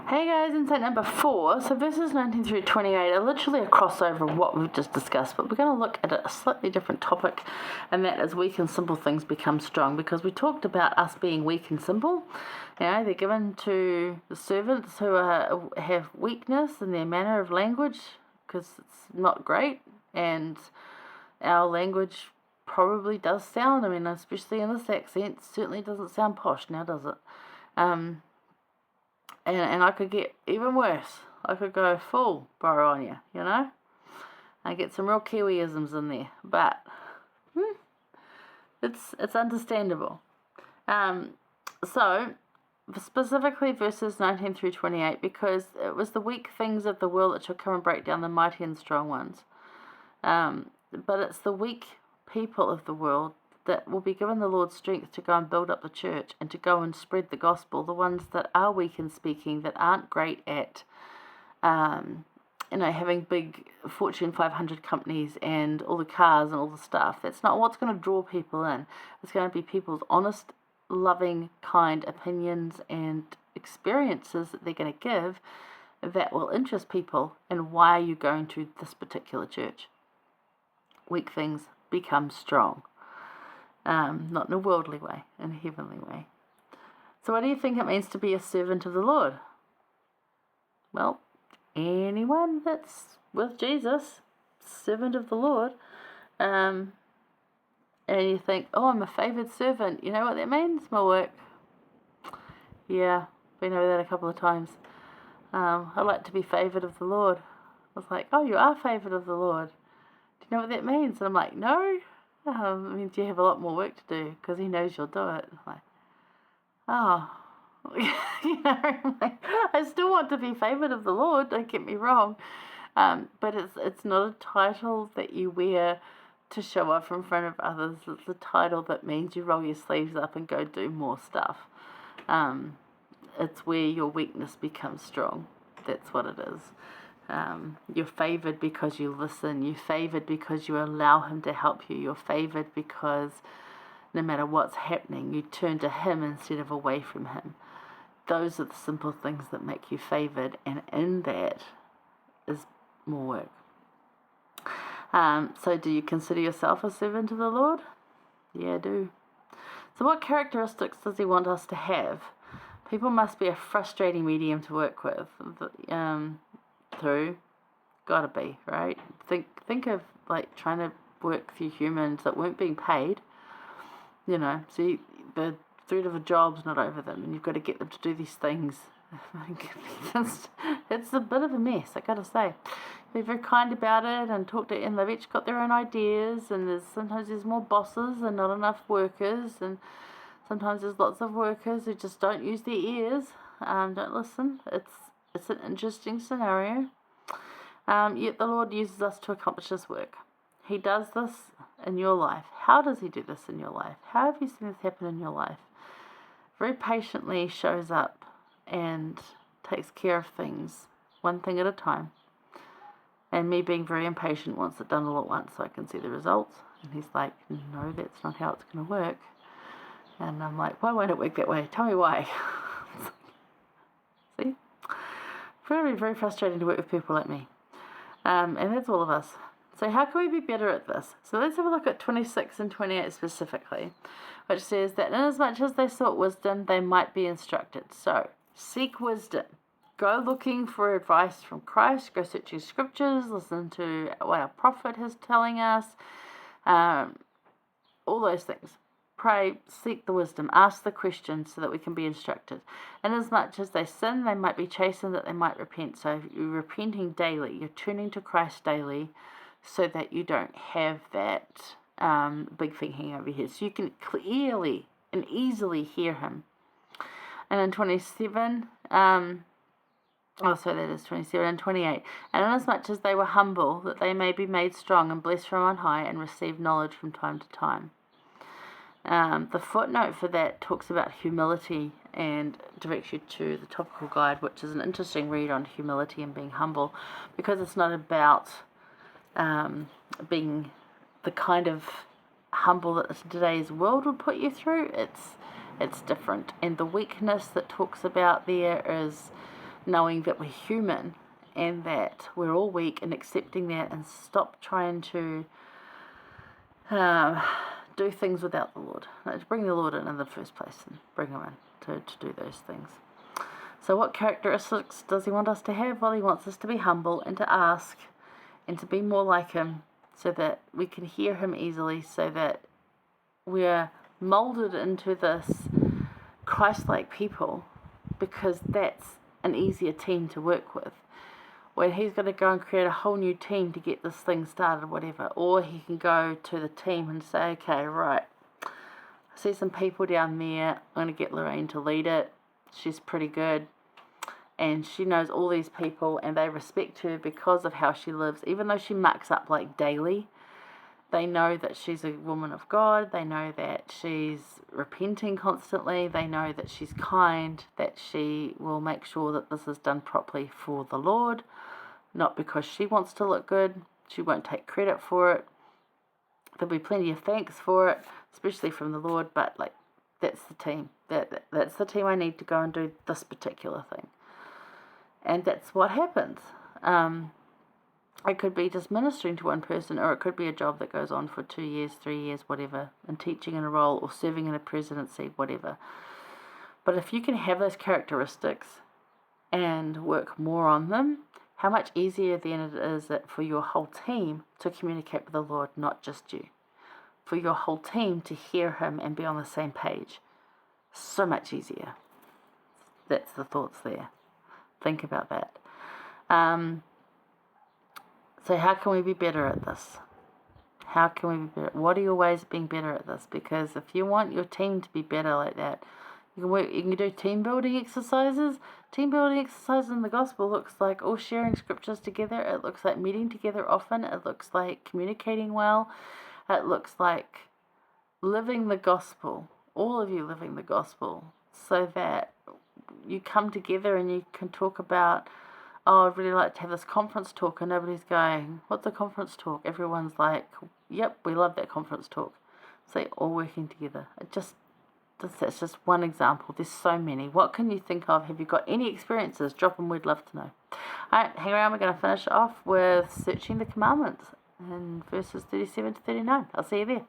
Hey guys, insight number 4. So verses 19 through 28 are literally a crossover of what we've just discussed, but we're going to look at a slightly different topic, and that is weak and simple things become strong, because we talked about us being weak and simple. They're given to the servants who have weakness in their manner of language, because it's not great, and our language probably does sound, especially in this accent, certainly doesn't sound posh now, does it? And I could get even worse. I could go full bro on you, I get some real Kiwiisms in there, but it's understandable. So specifically verses 19 through 28, because it was the weak things of the world that shall come and break down the mighty and strong ones. But it's the weak people of the world that will be given the Lord's strength to go and build up the church and to go and spread the gospel, the ones that are weak in speaking, that aren't great at, having big Fortune 500 companies and all the cars and all the stuff. That's not what's going to draw people in. It's going to be people's honest, loving, kind opinions and experiences that they're going to give that will interest people in why are you going to this particular church. Weak things become strong. Not in a worldly way, in a heavenly way. So what do you think it means to be a servant of the Lord? Well, anyone that's with Jesus, servant of the Lord, and you think, oh, I'm a favoured servant. You know what that means? My work. Yeah, been over that a couple of times. I like to be favoured of the Lord. I was like, oh, you are favoured of the Lord. Do you know what that means? And I'm like, no. It means you have a lot more work to do because he knows you'll do it. I'm like, oh, I still want to be favoured of the Lord, don't get me wrong. But it's not a title that you wear to show off in front of others. It's a title that means you roll your sleeves up and go do more stuff. It's where your weakness becomes strong. That's what it is. You're favoured because you listen. You're favoured because you allow him to help you. You're favoured because no matter what's happening, you turn to him instead of away from him. Those are the simple things that make you favoured, and in that is more work. So do you consider yourself a servant of the Lord? Yeah, I do. So what characteristics does he want us to have? People must be a frustrating medium to work with. Through, gotta be, right? Think of like trying to work through humans that weren't being paid, so the threat of a job's not over them, and you've got to get them to do these things. It's a bit of a mess, I gotta say. Be very kind about it and talk to, and they've each got their own ideas, and sometimes there's more bosses and not enough workers, and sometimes there's lots of workers who just don't use their ears, don't listen. It's an interesting scenario. Yet the Lord uses us to accomplish His work. He does this in your life. How does He do this in your life? How have you seen this happen in your life? Very patiently shows up and takes care of things, one thing at a time. And me being very impatient wants it done all at once so I can see the results. And He's like, no, that's not how it's going to work. And I'm like, why won't it work that way? Tell me why. See? Very, very frustrating to work with people like me. And that's all of us. So how can we be better at this? So let's have a look at 26 and 28 specifically, which says that inasmuch as they sought wisdom, they might be instructed. So seek wisdom. Go looking for advice from Christ. Go searching scriptures. Listen to what our prophet is telling us. All those things. Pray, seek the wisdom, ask the questions so that we can be instructed. Inasmuch as they sin, they might be chastened that they might repent. So you're repenting daily, you're turning to Christ daily so that you don't have that big thing hanging over your head. So you can clearly and easily hear him. And in 27, that is 27 and 28. And inasmuch as they were humble, that they may be made strong and blessed from on high and receive knowledge from time to time. The footnote for that talks about humility and directs you to the topical guide, which is an interesting read on humility and being humble, because it's not about being the kind of humble that today's world would put you through. It's different, and the weakness that talks about there is knowing that we're human and that we're all weak, and accepting that, and stop trying to do things without the Lord. To bring the Lord in the first place and bring him in to do those things. So what characteristics does he want us to have? Well, he wants us to be humble and to ask and to be more like him, so that we can hear him easily, so that we're molded into this Christ-like people, because that's an easier team to work with. When he's going to go and create a whole new team to get this thing started, whatever, or he can go to the team and say, okay, right, I see some people down there, I'm going to get Lorraine to lead it. She's pretty good, and she knows all these people, and they respect her because of how she lives, even though she mucks up like daily. They know that she's a woman of God. They know that she's repenting constantly. They know that she's kind, that she will make sure that this is done properly for the Lord, not because she wants to look good. She won't take credit for it. There'll be plenty of thanks for it, especially from the Lord, but like, that's the team. That's the team I need to go and do this particular thing. And that's what happens. It could be just ministering to one person, or it could be a job that goes on for 2 years, 3 years, whatever, and teaching in a role or serving in a presidency, whatever. But if you can have those characteristics and work more on them, how much easier then it is that for your whole team to communicate with the Lord, not just you. For your whole team to hear him and be on the same page. So much easier. That's the thoughts there. Think about that. So how can we be better at this? How can we be better? What are your ways of being better at this? Because if you want your team to be better like that, you can do team building exercises. Team building exercises in the gospel looks like all sharing scriptures together. It looks like meeting together often. It looks like communicating well. It looks like living the gospel. All of you living the gospel, so that you come together and you can talk about, oh, I'd really like to have this conference talk, and nobody's going, what's a conference talk? Everyone's like, yep, we love that conference talk. So they're all working together. That's just one example. There's so many. What can you think of? Have you got any experiences? Drop them. We'd love to know. All right, hang around. We're going to finish off with searching the commandments in verses 37 to 39. I'll see you there.